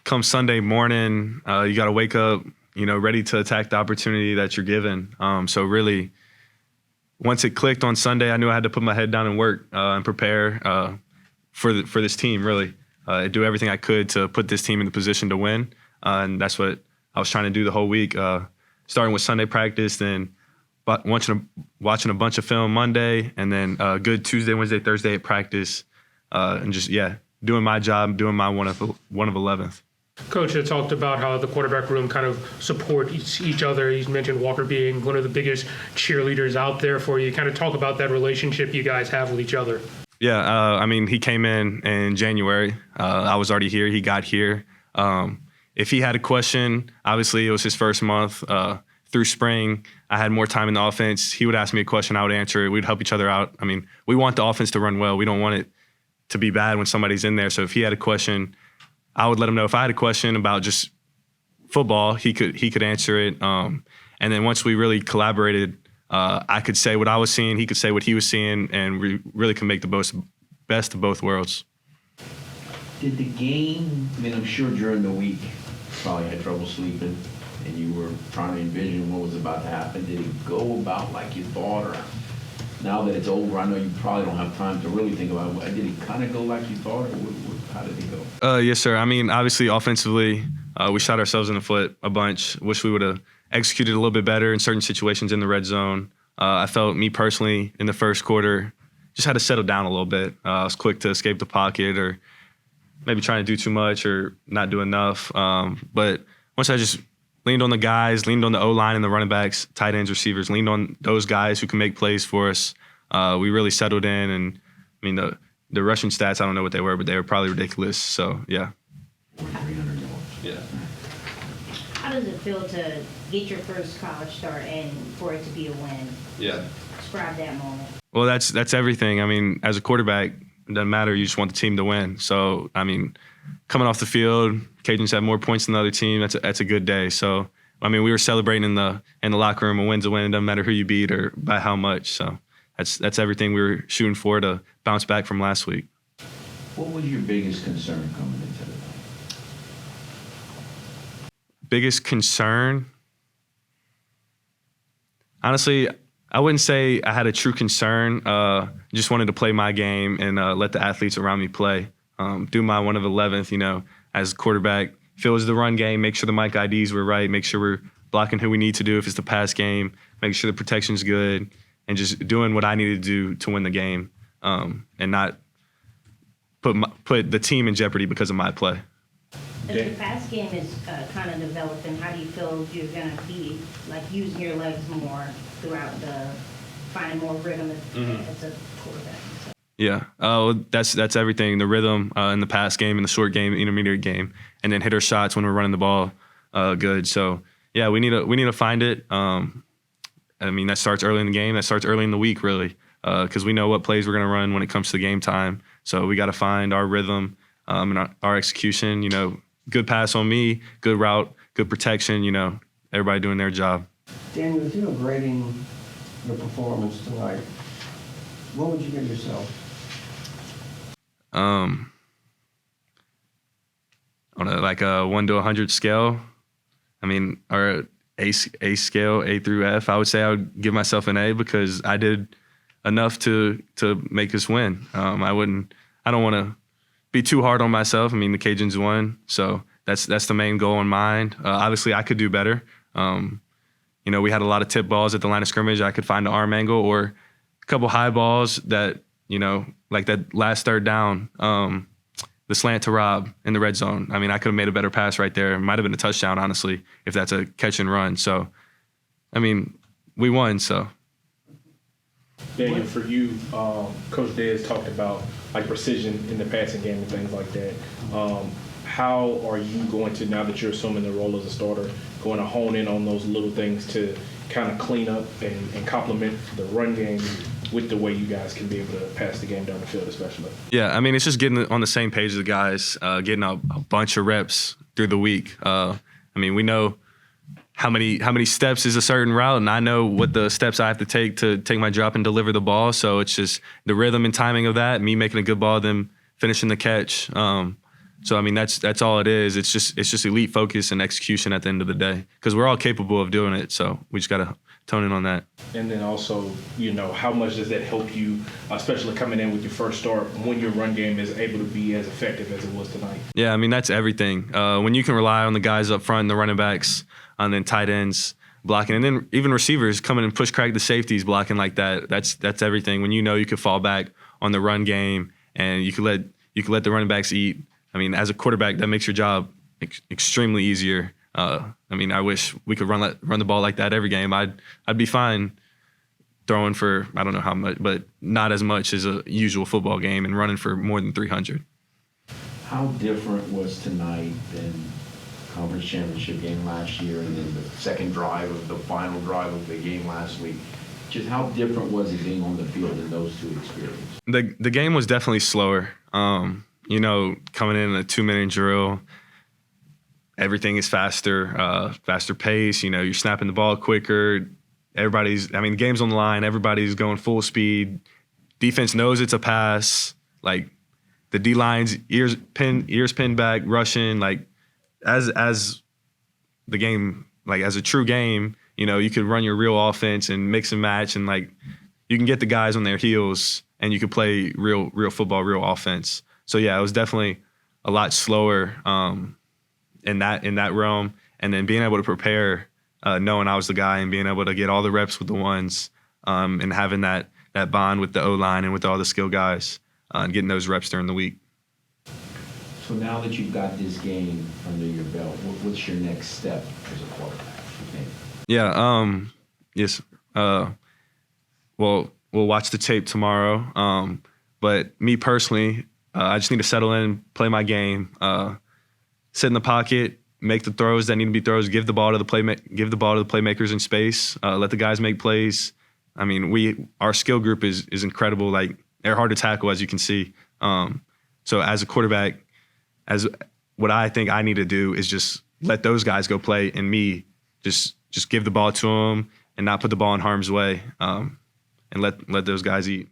come Sunday morning, you got to wake up, ready to attack the opportunity that you're given. So really, once it clicked on Sunday, I knew I had to put my head down and work and prepare for this team, really. Do everything I could to put this team in the position to win. And that's what I was trying to do the whole week, starting with Sunday practice, then watching a bunch of film Monday, and then good Tuesday, Wednesday, Thursday at practice, and just, doing my job, doing my one of 11th. Coach had talked about how the quarterback room kind of support each other. He's mentioned Walker being one of the biggest cheerleaders out there for you. Kind of talk about that relationship you guys have with each other. Yeah, he came in January. I was already here. He got here. If he had a question, obviously it was his first month. Through spring, I had more time in the offense. He would ask me a question, I would answer it. We'd help each other out. We want the offense to run well. We don't want it to be bad when somebody's in there. So if he had a question, I would let him know. If I had a question about just football, he could answer it. And then once we really collaborated, I could say what I was seeing, he could say what he was seeing, and we really could make the best of both worlds. Did the game, I'm sure during the week, you probably had trouble sleeping, and you were trying to envision what was about to happen. Did it go about like you thought, or now that it's over, I know you probably don't have time to really think about it. Did it kind of go like you thought, or how did it go? Yes, sir. Obviously, offensively, we shot ourselves in the foot a bunch. Wish we would have executed a little bit better in certain situations in the red zone. I felt, me personally, in the first quarter, just had to settle down a little bit. I was quick to escape the pocket, or maybe trying to do too much or not do enough. But once I just leaned on the guys, leaned on the O-line and the running backs, tight ends, receivers, leaned on those guys who can make plays for us. We really settled in, and the rushing stats, I don't know what they were, but they were probably ridiculous. So, yeah. 300 yards. Yeah. How does it feel to get your first college start and for it to be a win? Yeah. Describe that moment. Well, that's everything. As a quarterback, it doesn't matter. You just want the team to win. So, coming off the field, Cajuns have more points than the other team. That's a good day. So, we were celebrating in the locker room. A win's a win. It doesn't matter who you beat or by how much. So, that's everything we were shooting for to bounce back from last week. What was your biggest concern coming into the game? Biggest concern? Honestly, I wouldn't say I had a true concern. Just wanted to play my game and let the athletes around me play. Do my one of 11th, as quarterback. If it was the run game, make sure the mic IDs were right, make sure we're blocking who we need to do. If it's the pass game, make sure the protection's good, and just doing what I needed to do to win the game, and not put the team in jeopardy because of my play. As your pass game is kind of developing, how do you feel you're going to be using your legs more throughout finding more rhythm as a quarterback? So. Yeah, that's everything. The rhythm in the pass game, in the short game, intermediate game, and then hitter shots when we're running the ball good. So yeah, we need to find it. That starts early in the game. That starts early in the week, really, because we know what plays we're going to run when it comes to game time. So we got to find our rhythm and our execution. Good pass on me, good route, good protection. Everybody doing their job. Daniel, if you were grading your performance tonight, what would you give yourself? On a 1 to 100 scale, or A scale, A through F, I would say I would give myself an A because I did enough to make us win. I don't want to be too hard on myself. The Cajuns won, so that's the main goal in mind. Obviously, I could do better. We had a lot of tip balls at the line of scrimmage. I could find an arm angle or a couple high balls that, like that last third down, the slant to Rob in the red zone. I could have made a better pass right there. It might have been a touchdown, honestly, if that's a catch and run. So, we won, so. Daniel, for you, Coach Dez talked about precision in the passing game and things like that. How are you going to, now that you're assuming the role as a starter, going to hone in on those little things to kind of clean up and complement the run game with the way you guys can be able to pass the game down the field, especially? Yeah, it's just getting on the same page as the guys, getting a bunch of reps through the week. We know how many steps is a certain route, and I know what the steps I have to take my drop and deliver the ball. So it's just the rhythm and timing of that, me making a good ball, them finishing the catch. So I mean, that's all it is. It's just elite focus and execution at the end of the day, because we're all capable of doing it. So we just got to tone in on that. And then also, how much does that help you, especially coming in with your first start, when your run game is able to be as effective as it was tonight? Yeah, I mean, that's everything. When you can rely on the guys up front, the running backs, and then tight ends blocking, and then even receivers coming and push crack the safeties blocking like that. That's everything. When you could fall back on the run game and you could let the running backs eat. I mean, as a quarterback, that makes your job extremely easier. I mean, I wish we could run the ball like that every game. I'd be fine throwing for I don't know how much, but not as much as a usual football game and running for more than 300. How different was tonight than conference championship game last year and then the second drive of the final drive of the game last week? Just how different was it being on the field in those two experiences? The game was definitely slower. Coming in a 2-minute drill, everything is faster pace. You're snapping the ball quicker. The game's on the line. Everybody's going full speed. Defense knows it's a pass. Like the D line's ears pinned back, rushing. Like as the game, like as a true game, you could run your real offense and mix and match, and like you can get the guys on their heels, and you could play real football, real offense. So yeah, it was definitely a lot slower in that realm, and then being able to prepare, knowing I was the guy, and being able to get all the reps with the ones, and having that bond with the O-line and with all the skill guys, and getting those reps during the week. So now that you've got this game under your belt, what's your next step as a quarterback, you think? Yeah. Yes. We'll watch the tape tomorrow. But me personally, I just need to settle in, play my game, sit in the pocket, make the throws that need to be throws, give the ball to the playmakers in space, let the guys make plays. I mean, our skill group is incredible. Like they're hard to tackle, as you can see. So as a quarterback, what I think I need to do is just let those guys go play, and me just give the ball to them and not put the ball in harm's way, and let those guys eat.